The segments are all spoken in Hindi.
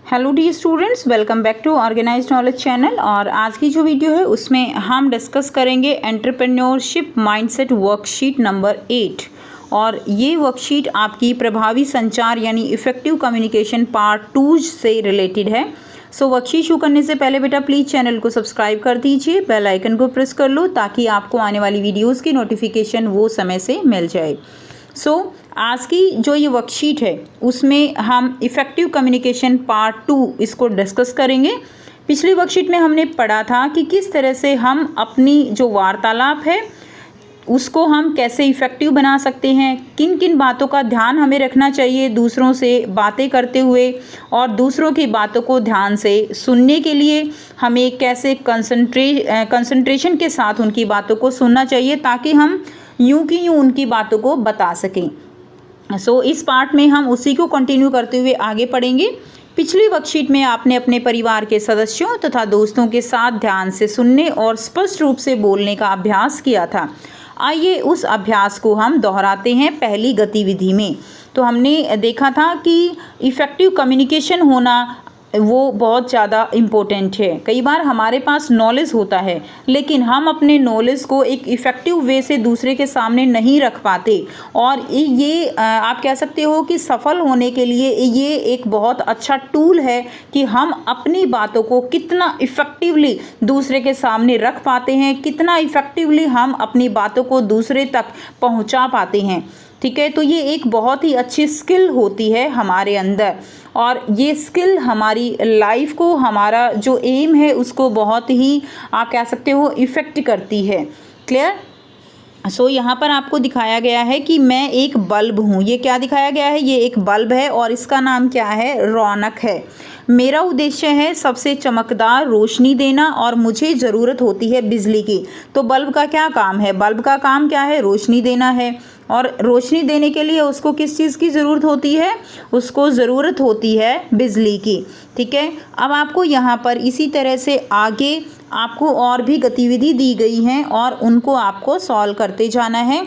Hello the students, welcome back to organised knowledge channel. और आज की जो वीडियो है उसमें हम डिस्कस करेंगे एंटरप्रेन्योरशिप माइंडसेट वर्कशीट नंबर 8। और ये वर्कशीट आपकी प्रभावी संचार यानी इफेक्टिव कम्युनिकेशन पार्ट 2 से रिलेटेड है। सो वर्कशीट शुरू करने से पहले बेटा प्लीज़ चैनल को सब्सक्राइब कर दीजिए, बेल आइकन को प्रेस कर लो ताकि आपको आने वाली वीडियोज़ की नोटिफिकेशन वो समय से मिल जाए। आज की जो ये वर्कशीट है उसमें हम इफ़ेक्टिव कम्युनिकेशन पार्ट 2 इसको डिस्कस करेंगे। पिछली वर्कशीट में हमने पढ़ा था कि किस तरह से हम अपनी जो वार्तालाप है उसको हम कैसे इफ़ेक्टिव बना सकते हैं, किन किन बातों का ध्यान हमें रखना चाहिए दूसरों से बातें करते हुए, और दूसरों की बातों को ध्यान से सुनने के लिए हमें कैसे कंसंट्रेशन के साथ उनकी बातों को सुनना चाहिए ताकि हम यूं की यूं उनकी बातों को बता सकें। इस पार्ट में हम उसी को कंटिन्यू करते हुए आगे पढ़ेंगे। पिछली वर्कशीट में आपने अपने परिवार के सदस्यों तथा दोस्तों के साथ ध्यान से सुनने और स्पष्ट रूप से बोलने का अभ्यास किया था। आइए उस अभ्यास को हम दोहराते हैं पहली गतिविधि में। तो हमने देखा था कि इफ़ेक्टिव कम्युनिकेशन होना वो बहुत ज़्यादा इम्पोर्टेंट है। कई बार हमारे पास नॉलेज होता है लेकिन हम अपने नॉलेज को एक इफ़ेक्टिव वे से दूसरे के सामने नहीं रख पाते, और ये आप कह सकते हो कि सफल होने के लिए ये एक बहुत अच्छा टूल है कि हम अपनी बातों को कितना इफ़ेक्टिवली दूसरे के सामने रख पाते हैं, कितना इफ़ेक्टिवली हम अपनी बातों को दूसरे तक पहुंचा पाते हैं। ठीक है, तो ये एक बहुत ही अच्छी स्किल होती है हमारे अंदर, और ये स्किल हमारी लाइफ को, हमारा जो एम है उसको बहुत ही आप कह सकते हो इफ़ेक्ट करती है। क्लियर? यहाँ पर आपको दिखाया गया है कि मैं एक बल्ब हूँ। ये क्या दिखाया गया है? ये एक बल्ब है और इसका नाम क्या है? रौनक है। मेरा उद्देश्य है सबसे चमकदार रोशनी देना और मुझे ज़रूरत होती है बिजली की। तो बल्ब का क्या काम है? बल्ब का काम क्या है? रोशनी देना है। और रोशनी देने के लिए उसको किस चीज़ की ज़रूरत होती है? उसको ज़रूरत होती है बिजली की। ठीक है, अब आपको यहाँ पर इसी तरह से आगे आपको और भी गतिविधि दी गई हैं और उनको आपको सॉल्व करते जाना है।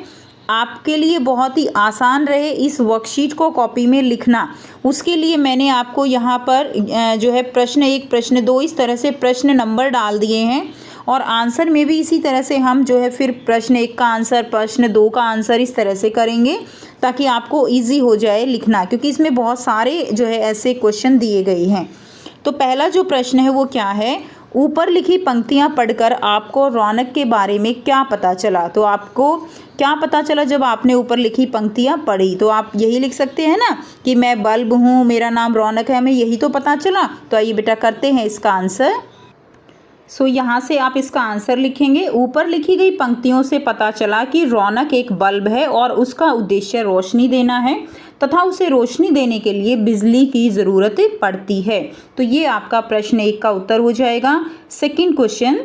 आपके लिए बहुत ही आसान रहे इस वर्कशीट को कॉपी में लिखना, उसके लिए मैंने आपको यहाँ पर जो है प्रश्न 1, प्रश्न 2 इस तरह से प्रश्न नंबर डाल दिए हैं, और आंसर में भी इसी तरह से हम जो है फिर प्रश्न 1 का आंसर, प्रश्न 2 का आंसर इस तरह से करेंगे ताकि आपको इजी हो जाए लिखना, क्योंकि इसमें बहुत सारे जो है ऐसे क्वेश्चन दिए गए हैं। तो पहला जो प्रश्न है वो क्या है? ऊपर लिखी पंक्तियां पढ़कर आपको रौनक के बारे में क्या पता चला? तो आपको क्या पता चला जब आपने ऊपर लिखी पंक्तियां पढ़ी? तो आप यही लिख सकते हैं ना कि मैं बल्ब हूँ, मेरा नाम रौनक है, हमें यही तो पता चला। तो आइए बेटा करते हैं इसका आंसर। यहाँ से आप इसका आंसर लिखेंगे। ऊपर लिखी गई पंक्तियों से पता चला कि रौनक एक बल्ब है और उसका उद्देश्य रोशनी देना है तथा उसे रोशनी देने के लिए बिजली की ज़रूरत पड़ती है। तो ये आपका प्रश्न 1 का उत्तर हो जाएगा। सेकंड क्वेश्चन,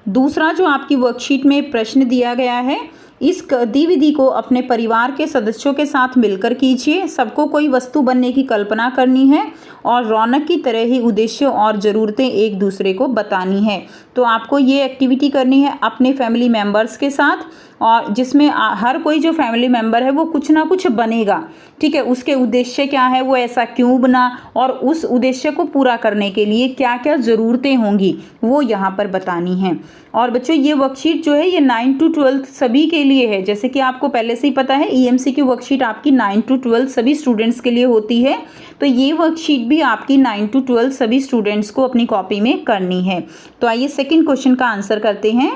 दूसरा जो आपकी वर्कशीट में प्रश्न दिया गया है, इस गतिविधि को अपने परिवार के सदस्यों के साथ मिलकर कीजिए। सबको कोई वस्तु बनने की कल्पना करनी है और रौनक की तरह ही उद्देश्य और ज़रूरतें एक दूसरे को बतानी है। तो आपको ये एक्टिविटी करनी है अपने फैमिली मेम्बर्स के साथ, और जिसमें हर कोई जो फैमिली मेम्बर है वो कुछ ना कुछ बनेगा। ठीक है, उसके उद्देश्य क्या है, वो ऐसा क्यों बना, और उस उद्देश्य को पूरा करने के लिए क्या क्या ज़रूरतें होंगी वो यहाँ पर बतानी हैं। और बच्चों ये वर्कशीट जो है ये 9 to 12 सभी के लिए है। जैसे कि आपको पहले से ही पता है EMC की वर्कशीट आपकी 9 to 12 सभी स्टूडेंट्स के लिए होती है। तो ये वर्कशीट भी आपकी 9 to 12 सभी स्टूडेंट्स को अपनी कॉपी में करनी है। तो आइए सेकंड क्वेश्चन का आंसर करते हैं।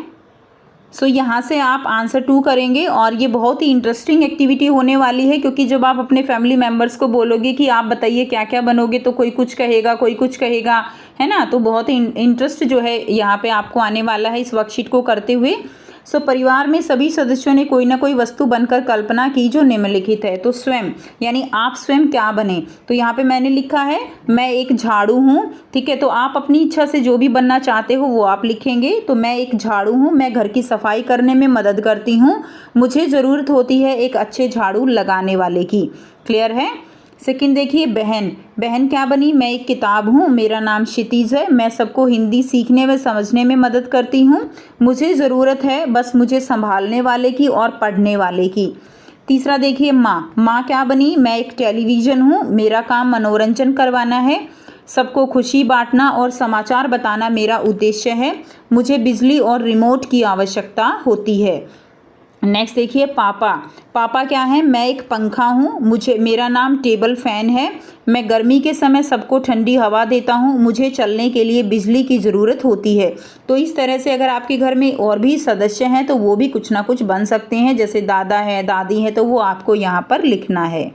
यहाँ से आप आंसर 2 करेंगे, और ये बहुत ही इंटरेस्टिंग एक्टिविटी होने वाली है, क्योंकि जब आप अपने फैमिली मेम्बर्स को बोलोगे कि आप बताइए क्या क्या बनोगे, तो कोई कुछ कहेगा, कोई कुछ कहेगा, है ना। तो बहुत ही इंटरेस्ट जो है यहाँ पे आपको आने वाला है इस वर्कशीट को करते हुए। परिवार में सभी सदस्यों ने कोई ना कोई वस्तु बनकर कल्पना की जो निम्नलिखित है। तो स्वयं यानी आप स्वयं क्या बने? तो यहाँ पे मैंने लिखा है मैं एक झाड़ू हूँ। ठीक है, तो आप अपनी इच्छा से जो भी बनना चाहते हो वो आप लिखेंगे। तो मैं एक झाड़ू हूँ, मैं घर की सफाई करने में मदद करती हूँ, मुझे ज़रूरत होती है एक अच्छे झाड़ू लगाने वाले की। क्लियर है? सेकंड देखिए, बहन। बहन क्या बनी? मैं एक किताब हूँ, मेरा नाम क्षितिज है, मैं सबको हिंदी सीखने व समझने में मदद करती हूँ, मुझे ज़रूरत है बस मुझे संभालने वाले की और पढ़ने वाले की। तीसरा देखिए, माँ। माँ क्या बनी? मैं एक टेलीविज़न हूँ, मेरा काम मनोरंजन करवाना है, सबको खुशी बांटना और समाचार बताना मेरा उद्देश्य है। मुझे बिजली और रिमोट की आवश्यकता होती है। नेक्स्ट देखिए पापा। पापा क्या है? मैं एक पंखा हूँ, मेरा नाम टेबल फैन है। मैं गर्मी के समय सबको ठंडी हवा देता हूँ। मुझे चलने के लिए बिजली की ज़रूरत होती है। तो इस तरह से अगर आपके घर में और भी सदस्य हैं तो वो भी कुछ ना कुछ बन सकते हैं, जैसे दादा है, दादी है, तो वो आपको यहाँ पर लिखना है।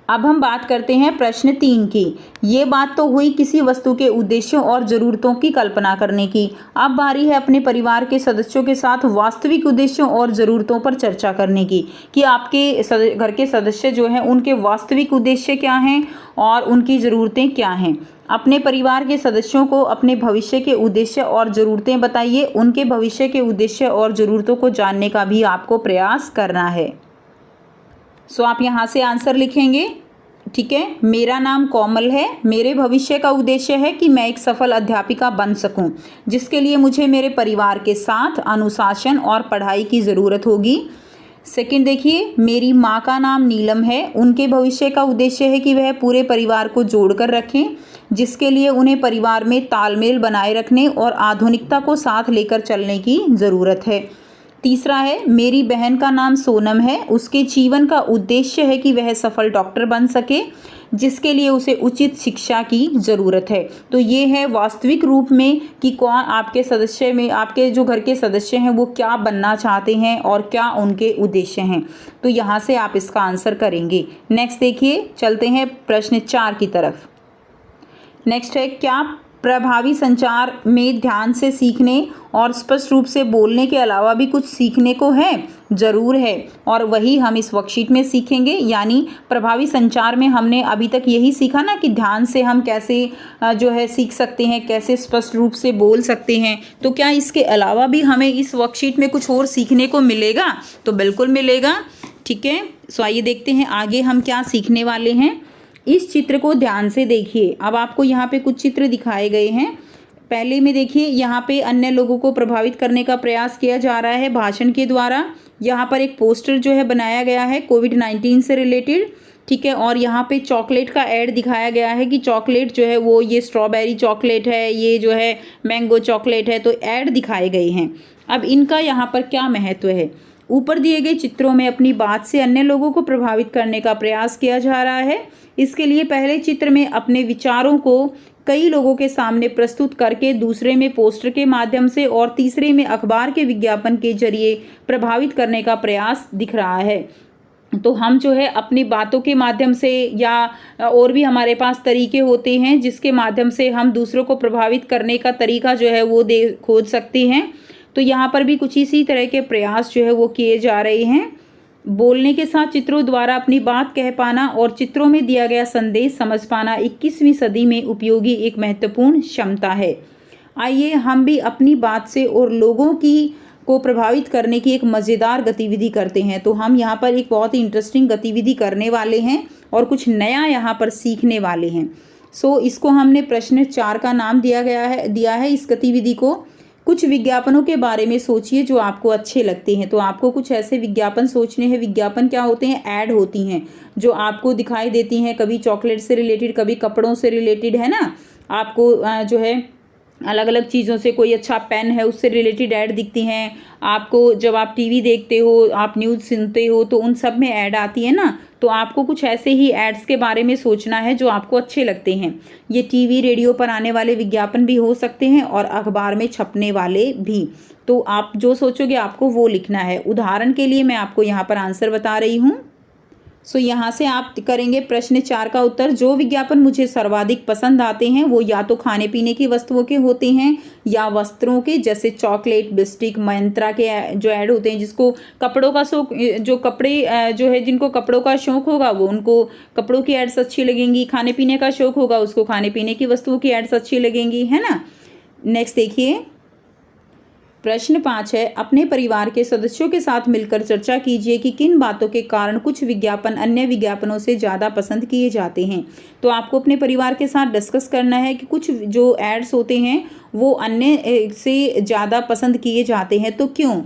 अब हम बात करते हैं प्रश्न 3 की। ये बात तो हुई किसी वस्तु के उद्देश्यों और ज़रूरतों की कल्पना करने की। अब बारी है अपने परिवार के सदस्यों के साथ वास्तविक उद्देश्यों और ज़रूरतों पर चर्चा करने की, कि आपके घर के सदस्य जो हैं उनके वास्तविक उद्देश्य क्या हैं और उनकी ज़रूरतें क्या हैं। अपने परिवार के सदस्यों को अपने भविष्य के उद्देश्य और ज़रूरतें बताइए। उनके भविष्य के उद्देश्य और ज़रूरतों को जानने का भी आपको प्रयास करना है। सो आप यहाँ से आंसर लिखेंगे। ठीक है, मेरा नाम कोमल है। मेरे भविष्य का उद्देश्य है कि मैं एक सफल अध्यापिका बन सकूं, जिसके लिए मुझे मेरे परिवार के साथ अनुशासन और पढ़ाई की ज़रूरत होगी। सेकंड देखिए, मेरी माँ का नाम नीलम है। उनके भविष्य का उद्देश्य है कि वह पूरे परिवार को जोड़कर रखें, जिसके लिए उन्हें परिवार में तालमेल बनाए रखने और आधुनिकता को साथ लेकर चलने की ज़रूरत है। तीसरा है, मेरी बहन का नाम सोनम है। उसके जीवन का उद्देश्य है कि वह सफल डॉक्टर बन सके, जिसके लिए उसे उचित शिक्षा की ज़रूरत है। तो ये है वास्तविक रूप में कि कौन आपके सदस्य में, आपके जो घर के सदस्य हैं वो क्या बनना चाहते हैं और क्या उनके उद्देश्य हैं। तो यहाँ से आप इसका आंसर करेंगे। नेक्स्ट देखिए, चलते हैं प्रश्न 4 की तरफ। नेक्स्ट है, क्या प्रभावी संचार में ध्यान से सीखने और स्पष्ट रूप से बोलने के अलावा भी कुछ सीखने को है? ज़रूर है, और वही हम इस वर्कशीट में सीखेंगे। यानी प्रभावी संचार में हमने अभी तक यही सीखा ना कि ध्यान से हम कैसे जो है सीख सकते हैं, कैसे स्पष्ट रूप से बोल सकते हैं। तो क्या इसके अलावा भी हमें इस वर्कशीट में कुछ और सीखने को मिलेगा? तो बिल्कुल मिलेगा। ठीक है, सो आइए देखते हैं आगे हम क्या सीखने वाले हैं। इस चित्र को ध्यान से देखिए। अब आपको यहाँ पे कुछ चित्र दिखाए गए हैं। पहले में देखिए, यहाँ पे अन्य लोगों को प्रभावित करने का प्रयास किया जा रहा है भाषण के द्वारा। यहाँ पर एक पोस्टर जो है बनाया गया है कोविड-19 से रिलेटेड। ठीक है, और यहाँ पे चॉकलेट का ऐड दिखाया गया है कि चॉकलेट जो है वो ये स्ट्रॉबेरी चॉकलेट है, ये जो है मैंगो चॉकलेट है। तो ऐड दिखाए गए हैं। अब इनका यहाँ पर क्या महत्व है? ऊपर दिए गए चित्रों में अपनी बात से अन्य लोगों को प्रभावित करने का प्रयास किया जा रहा है। इसके लिए पहले चित्र में अपने विचारों को कई लोगों के सामने प्रस्तुत करके, दूसरे में पोस्टर के माध्यम से और तीसरे में अखबार के विज्ञापन के जरिए प्रभावित करने का प्रयास दिख रहा है। तो हम जो है अपनी बातों के माध्यम से या और भी हमारे पास तरीके होते हैं जिसके माध्यम से हम दूसरों को प्रभावित करने का तरीका जो है वो खोज सकते हैं। तो यहाँ पर भी कुछ इसी तरह के प्रयास जो है वो किए जा रहे हैं। बोलने के साथ चित्रों द्वारा अपनी बात कह पाना और चित्रों में दिया गया संदेश समझ पाना 21वीं सदी में उपयोगी एक महत्वपूर्ण क्षमता है। आइए हम भी अपनी बात से और लोगों को प्रभावित करने की एक मज़ेदार गतिविधि करते हैं। तो हम यहाँ पर एक बहुत ही इंटरेस्टिंग गतिविधि करने वाले हैं और कुछ नया यहाँ पर सीखने वाले हैं। सो इसको हमने प्रश्न 4 का नाम दिया है इस गतिविधि को। कुछ विज्ञापनों के बारे में सोचिए जो आपको अच्छे लगते हैं। तो आपको कुछ ऐसे विज्ञापन सोचने हैं। विज्ञापन क्या होते हैं? ऐड होती हैं जो आपको दिखाई देती हैं, कभी चॉकलेट से रिलेटेड, कभी कपड़ों से रिलेटेड, है ना। आपको जो है अलग अलग चीज़ों से, कोई अच्छा पेन है उससे रिलेटेड ऐड दिखती हैं आपको। जब आप टीवी देखते हो, आप न्यूज़ सुनते हो, तो उन सब में ऐड आती है ना। तो आपको कुछ ऐसे ही एड्स के बारे में सोचना है जो आपको अच्छे लगते हैं। ये टीवी रेडियो पर आने वाले विज्ञापन भी हो सकते हैं और अखबार में छपने वाले भी। तो आप जो सोचोगे आपको वो लिखना है। उदाहरण के लिए मैं आपको यहाँ पर आंसर बता रही हूँ। सो यहाँ से आप करेंगे प्रश्न 4 का उत्तर। जो विज्ञापन मुझे सर्वाधिक पसंद आते हैं वो या तो खाने पीने की वस्तुओं के होते हैं या वस्त्रों के, जैसे चॉकलेट, बिस्टिक, मंत्रा के जो ऐड होते हैं। जिसको कपड़ों का शौक, जो कपड़े जो है जिनको कपड़ों का शौक होगा वो उनको कपड़ों की एड्स अच्छी लगेंगी। खाने पीने का शौक होगा उसको खाने पीने की वस्तुओं की एड्स अच्छी लगेंगी, है ना। नेक्स्ट देखिए, प्रश्न 5 है, अपने परिवार के सदस्यों के साथ मिलकर चर्चा कीजिए कि किन बातों के कारण कुछ विज्ञापन अन्य विज्ञापनों से ज़्यादा पसंद किए जाते हैं। तो आपको अपने परिवार के साथ डिस्कस करना है कि कुछ जो एड्स होते हैं वो अन्य से ज़्यादा पसंद किए जाते हैं, तो क्यों।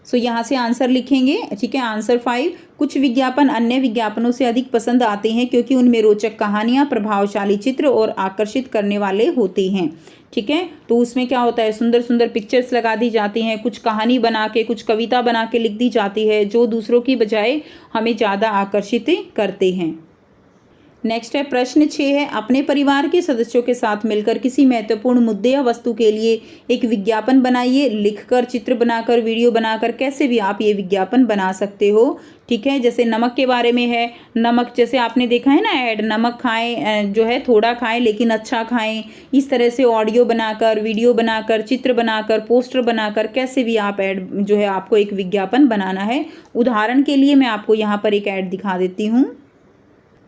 सो यहाँ से आंसर लिखेंगे। ठीक है, आंसर 5, कुछ विज्ञापन अन्य विज्ञापनों से अधिक पसंद आते हैं क्योंकि उनमें रोचक कहानियाँ, प्रभावशाली चित्र और आकर्षित करने वाले होते हैं। ठीक है, तो उसमें क्या होता है, सुंदर सुंदर पिक्चर्स लगा दी जाती हैं, कुछ कहानी बना के, कुछ कविता बना के लिख दी जाती है, जो दूसरों की बजाय हमें ज़्यादा आकर्षित करते हैं। नेक्स्ट है प्रश्न 6 है, अपने परिवार के सदस्यों के साथ मिलकर किसी महत्वपूर्ण मुद्दे या वस्तु के लिए एक विज्ञापन बनाइए। लिखकर, चित्र बनाकर, वीडियो बनाकर, कैसे भी आप ये विज्ञापन बना सकते हो। ठीक है, जैसे नमक के बारे में है, नमक जैसे आपने देखा है ना ऐड, नमक खाएं, जो है थोड़ा खाएं लेकिन अच्छा खाएं। इस तरह से ऑडियो बनाकर, वीडियो बनाकर, चित्र बनाकर, पोस्टर बनाकर, कैसे भी आप ऐड जो है आपको एक विज्ञापन बनाना है। उदाहरण के लिए मैं आपको यहाँ पर एक ऐड दिखा देती हूँ।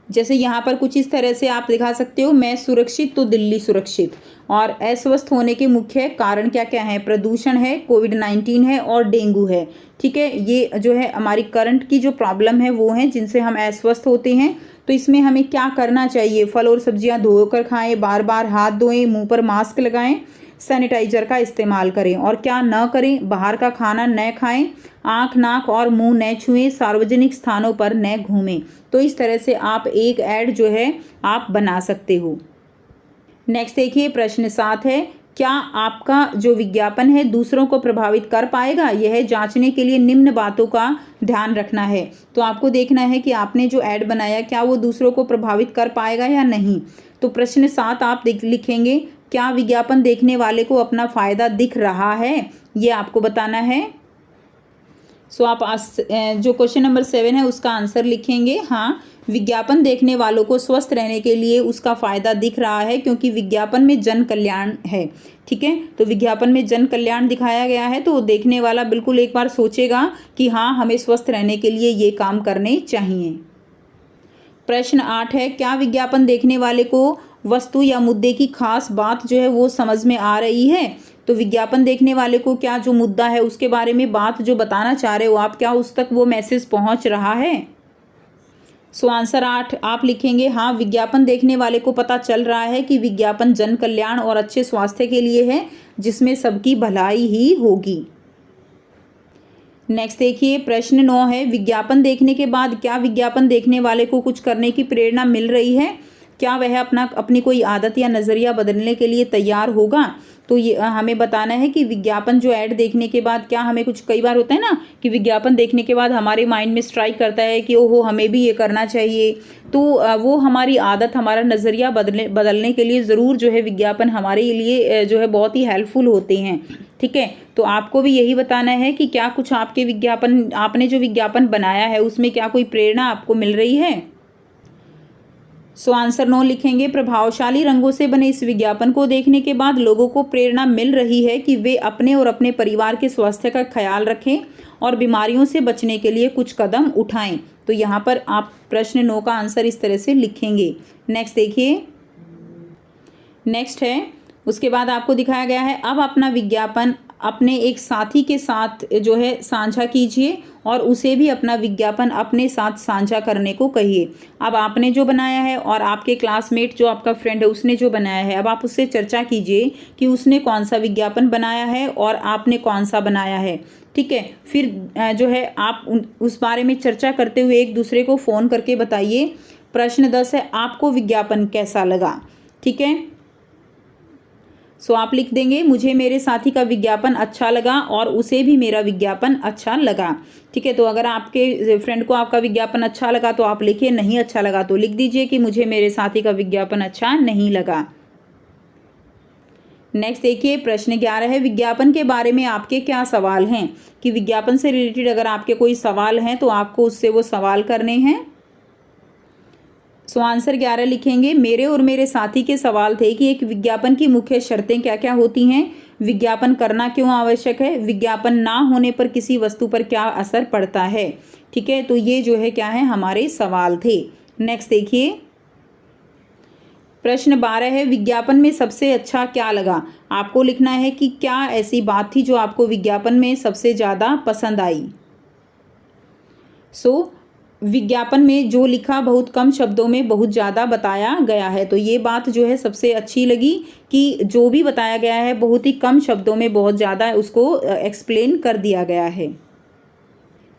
जैसे यहाँ पर कुछ इस तरह से आप दिखा सकते हो, मैं सुरक्षित तो दिल्ली सुरक्षित। और अस्वस्थ होने के मुख्य कारण क्या क्या हैं, प्रदूषण है, कोविड-19 है और डेंगू है। ठीक है, ये जो है हमारी करंट की जो प्रॉब्लम है वो है जिनसे हम अस्वस्थ होते हैं। तो इसमें हमें क्या करना चाहिए, फल और सब्जियां धोकर खाएं, बार बार हाथ धोएं, मुंह पर मास्क लगाएं, सैनिटाइजर का इस्तेमाल करें। और क्या न करें, बाहर का खाना न खाएं, आँख, नाक और मुंह न छुएं, सार्वजनिक स्थानों पर न घूमें। तो इस तरह से आप एक ऐड जो है आप बना सकते हो। नेक्स्ट देखिए प्रश्न 7 है, क्या आपका जो विज्ञापन है दूसरों को प्रभावित कर पाएगा। यह जांचने के लिए निम्न बातों का ध्यान रखना है। तो आपको देखना है कि आपने जो ऐड बनाया क्या वो दूसरों को प्रभावित कर पाएगा या नहीं। तो प्रश्न 7 आप लिखेंगे, क्या विज्ञापन देखने वाले को अपना फायदा दिख रहा है, ये आपको बताना है। सो आप जो क्वेश्चन नंबर 7 है उसका आंसर लिखेंगे, हाँ विज्ञापन देखने वालों को स्वस्थ रहने के लिए उसका फ़ायदा दिख रहा है क्योंकि विज्ञापन में जन कल्याण है। ठीक है, तो विज्ञापन में जन कल्याण दिखाया गया है तो देखने वाला बिल्कुल एक बार सोचेगा कि हाँ हमें स्वस्थ रहने के लिए ये काम करने चाहिए। प्रश्न 8 है, क्या विज्ञापन देखने वाले को वस्तु या मुद्दे की खास बात जो है वो समझ में आ रही है। तो विज्ञापन देखने वाले को क्या जो मुद्दा है उसके बारे में बात जो बताना चाह रहे हो आप, क्या उस तक वो मैसेज पहुंच रहा है। सो आंसर 8 आप लिखेंगे, हाँ विज्ञापन देखने वाले को पता चल रहा है कि विज्ञापन जन कल्याण और अच्छे स्वास्थ्य के लिए है जिसमें सबकी भलाई ही होगी। नेक्स्ट देखिए प्रश्न 9 है, विज्ञापन देखने के बाद क्या विज्ञापन देखने वाले को कुछ करने की प्रेरणा मिल रही है। क्या वह अपनी कोई आदत या नज़रिया बदलने के लिए तैयार होगा। तो ये हमें बताना है कि विज्ञापन जो ऐड देखने के बाद क्या हमें कुछ, कई बार होता है ना कि विज्ञापन देखने के बाद हमारे माइंड में स्ट्राइक करता है कि ओहो हमें भी ये करना चाहिए। तो वो हमारी आदत, हमारा नज़रिया बदलने के लिए ज़रूर जो है विज्ञापन हमारे लिए जो है बहुत ही हेल्पफुल होते हैं। ठीक है, तो आपको भी यही बताना है कि क्या कुछ आपके विज्ञापन, आपने जो विज्ञापन बनाया है उसमें क्या कोई प्रेरणा आपको मिल रही है। सो आंसर 9 लिखेंगे, प्रभावशाली रंगों से बने इस विज्ञापन को देखने के बाद लोगों को प्रेरणा मिल रही है कि वे अपने और अपने परिवार के स्वास्थ्य का ख्याल रखें और बीमारियों से बचने के लिए कुछ कदम उठाएं। तो यहाँ पर आप प्रश्न 9 का आंसर इस तरह से लिखेंगे। नेक्स्ट देखिए, नेक्स्ट है उसके बाद आपको दिखाया गया है, अब अपना विज्ञापन अपने एक साथी के साथ जो है साझा कीजिए और उसे भी अपना विज्ञापन अपने साथ साझा करने को कहिए। अब आपने जो बनाया है और आपके क्लासमेट जो आपका फ्रेंड है उसने जो बनाया है, अब आप उससे चर्चा कीजिए कि उसने कौन सा विज्ञापन बनाया है और आपने कौन सा बनाया है। ठीक है, फिर जो है आप उस बारे में चर्चा करते हुए एक दूसरे को फ़ोन करके बताइए। प्रश्न 10 है, आपको विज्ञापन कैसा लगा। ठीक है, सो आप लिख देंगे, मुझे मेरे साथी का विज्ञापन अच्छा लगा और उसे भी मेरा विज्ञापन अच्छा लगा। ठीक है, तो अगर आपके फ्रेंड को आपका विज्ञापन अच्छा लगा तो आप लिखिए, नहीं अच्छा लगा तो लिख दीजिए कि मुझे मेरे साथी का विज्ञापन अच्छा नहीं लगा। नेक्स्ट देखिए प्रश्न 11 है, विज्ञापन के बारे में आपके क्या सवाल हैं। कि विज्ञापन से रिलेटेड अगर आपके कोई सवाल हैं तो आपको उससे वो सवाल करने हैं। सो आंसर 11 लिखेंगे, मेरे और मेरे साथी के सवाल थे कि एक विज्ञापन की मुख्य शर्तें क्या क्या होती हैं, विज्ञापन करना क्यों आवश्यक है, विज्ञापन ना होने पर किसी वस्तु पर क्या असर पड़ता है। ठीक है, तो ये जो है क्या है हमारे सवाल थे। नेक्स्ट देखिए प्रश्न 12 है, विज्ञापन में सबसे अच्छा क्या लगा। आपको लिखना है कि क्या ऐसी बात थी जो आपको विज्ञापन में सबसे ज़्यादा पसंद आई। सो विज्ञापन में जो लिखा बहुत कम शब्दों में बहुत ज़्यादा बताया गया है। तो ये बात जो है सबसे अच्छी लगी कि जो भी बताया गया है बहुत ही कम शब्दों में बहुत ज़्यादा उसको एक्सप्लेन कर दिया गया है।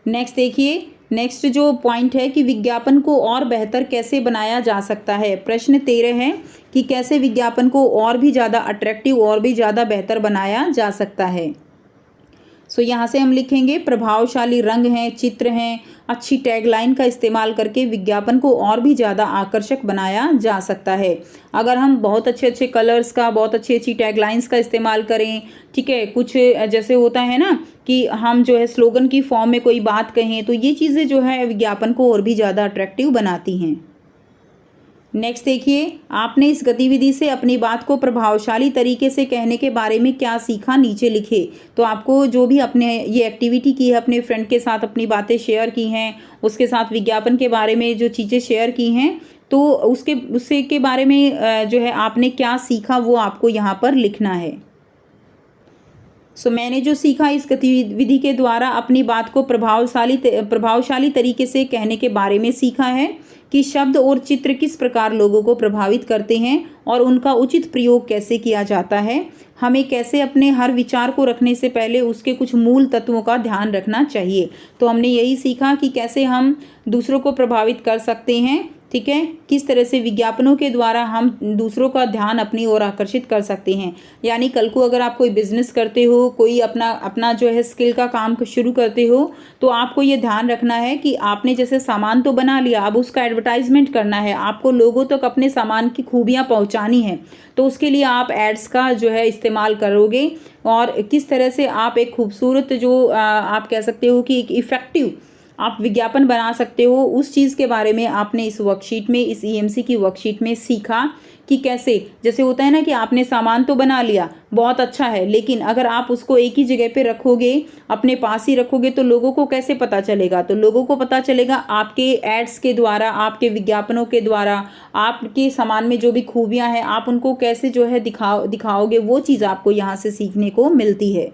नेक्स्ट देखिए, नेक्स्ट जो पॉइंट है कि विज्ञापन को और बेहतर कैसे बनाया जा सकता है। प्रश्न 13 है कि कैसे विज्ञापन को और भी ज़्यादा अट्रैक्टिव और भी ज़्यादा बेहतर बनाया जा सकता है। सो यहाँ से हम लिखेंगे प्रभावशाली रंग हैं, चित्र हैं, अच्छी टैगलाइन का इस्तेमाल करके विज्ञापन को और भी ज़्यादा आकर्षक बनाया जा सकता है। अगर हम बहुत अच्छे अच्छे कलर्स का, बहुत अच्छी अच्छी टैगलाइंस का इस्तेमाल करें, ठीक है, कुछ जैसे होता है ना कि हम जो है स्लोगन की फॉर्म में कोई बात कहें, तो ये चीज़ें जो है विज्ञापन को और भी ज़्यादा अट्रैक्टिव बनाती हैं। नेक्स्ट देखिए, आपने इस गतिविधि से अपनी बात को प्रभावशाली तरीके से कहने के बारे में क्या सीखा, नीचे लिखे। तो आपको जो भी अपने ये एक्टिविटी की है, अपने फ्रेंड के साथ अपनी बातें शेयर की हैं, उसके साथ विज्ञापन के बारे में जो चीज़ें शेयर की हैं, तो उससे के बारे में जो है आपने क्या सीखा वो आपको यहाँ पर लिखना है। सो मैंने जो सीखा इस गतिविधि के द्वारा अपनी बात को प्रभावशाली तरीके से कहने के बारे में सीखा है कि शब्द और चित्र किस प्रकार लोगों को प्रभावित करते हैं और उनका उचित प्रयोग कैसे किया जाता है। हमें कैसे अपने हर विचार को रखने से पहले उसके कुछ मूल तत्वों का ध्यान रखना चाहिए। तो हमने यही सीखा कि कैसे हम दूसरों को प्रभावित कर सकते हैं, ठीक है, किस तरह से विज्ञापनों के द्वारा हम दूसरों का ध्यान अपनी ओर आकर्षित कर सकते हैं। यानी कल को अगर आप कोई बिजनेस करते हो, कोई अपना जो है स्किल का काम शुरू करते हो, तो आपको ये ध्यान रखना है कि आपने जैसे सामान तो बना लिया, अब उसका एडवर्टाइजमेंट करना है, आपको लोगों तक अपने सामान की खूबियाँ पहुँचानी है। तो उसके लिए आप एड्स का जो है इस्तेमाल करोगे और किस तरह से आप एक खूबसूरत जो आप कह सकते हो कि एक इफ़ेक्टिव आप विज्ञापन बना सकते हो, उस चीज़ के बारे में आपने इस वर्कशीट में, इस ईएमसी की वर्कशीट में सीखा कि कैसे, जैसे होता है ना कि आपने सामान तो बना लिया, बहुत अच्छा है, लेकिन अगर आप उसको एक ही जगह पे रखोगे, अपने पास ही रखोगे, तो लोगों को कैसे पता चलेगा। तो लोगों को पता चलेगा आपके एड्स के द्वारा, आपके विज्ञापनों के द्वारा, आपके सामान में जो भी खूबियाँ हैं आप उनको कैसे जो है दिखाओगे, वो चीज़ आपको यहाँ से सीखने को मिलती है।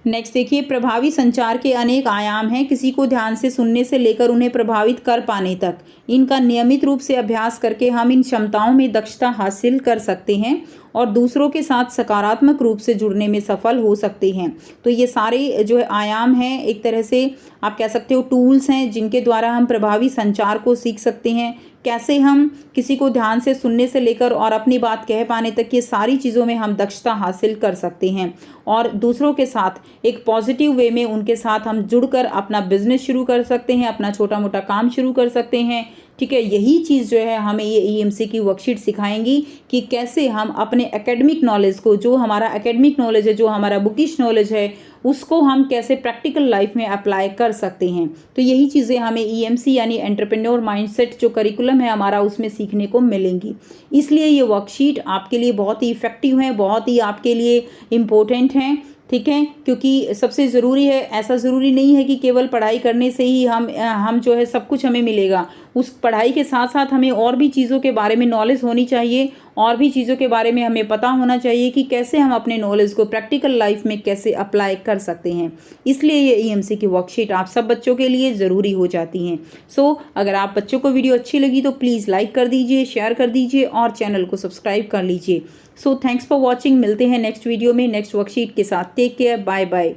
नेक्स्ट देखिए, प्रभावी संचार के अनेक आयाम हैं, किसी को ध्यान से सुनने से लेकर उन्हें प्रभावित कर पाने तक। इनका नियमित रूप से अभ्यास करके हम इन क्षमताओं में दक्षता हासिल कर सकते हैं और दूसरों के साथ सकारात्मक रूप से जुड़ने में सफल हो सकते हैं। तो ये सारे जो है आयाम हैं, एक तरह से आप कह सकते हो टूल्स हैं, जिनके द्वारा हम प्रभावी संचार को सीख सकते हैं। कैसे हम किसी को ध्यान से सुनने से लेकर और अपनी बात कह पाने तक, ये सारी चीज़ों में हम दक्षता हासिल कर सकते हैं और दूसरों के साथ एक पॉजिटिव वे में उनके साथ हम जुड़कर अपना बिजनेस शुरू कर सकते हैं, अपना छोटा मोटा काम शुरू कर सकते हैं, ठीक है। यही चीज़ जो है हमें ये ईएमसी की वर्कशीट सिखाएंगी कि कैसे हम अपने एकेडमिक नॉलेज को, जो हमारा एकेडमिक नॉलेज है, जो हमारा बुकिश नॉलेज है, उसको हम कैसे प्रैक्टिकल लाइफ में अप्लाई कर सकते हैं। तो यही चीज़ें हमें ईएमसी यानी एंटरप्रेन्योर माइंडसेट जो करिकुलम है हमारा, उसमें सीखने को मिलेंगी। इसलिए ये वर्कशीट आपके लिए बहुत ही इफ़ेक्टिव है, बहुत ही आपके लिए इम्पोर्टेंट हैं, ठीक है, क्योंकि सबसे ज़रूरी है, ऐसा ज़रूरी नहीं है कि केवल पढ़ाई करने से ही हम जो है सब कुछ हमें मिलेगा। उस पढ़ाई के साथ साथ हमें और भी चीज़ों के बारे में नॉलेज होनी चाहिए, और भी चीज़ों के बारे में हमें पता होना चाहिए कि कैसे हम अपने नॉलेज को प्रैक्टिकल लाइफ में कैसे अप्लाई कर सकते हैं। इसलिए ये ईएमसी की वर्कशीट आप सब बच्चों के लिए ज़रूरी हो जाती हैं। सो अगर आप बच्चों को वीडियो अच्छी लगी तो प्लीज़ लाइक कर दीजिए, शेयर कर दीजिए और चैनल को सब्सक्राइब कर लीजिए। So thanks for watching. मिलते हैं नेक्स्ट वीडियो में नेक्स्ट वर्कशीट के साथ। Take care, bye bye.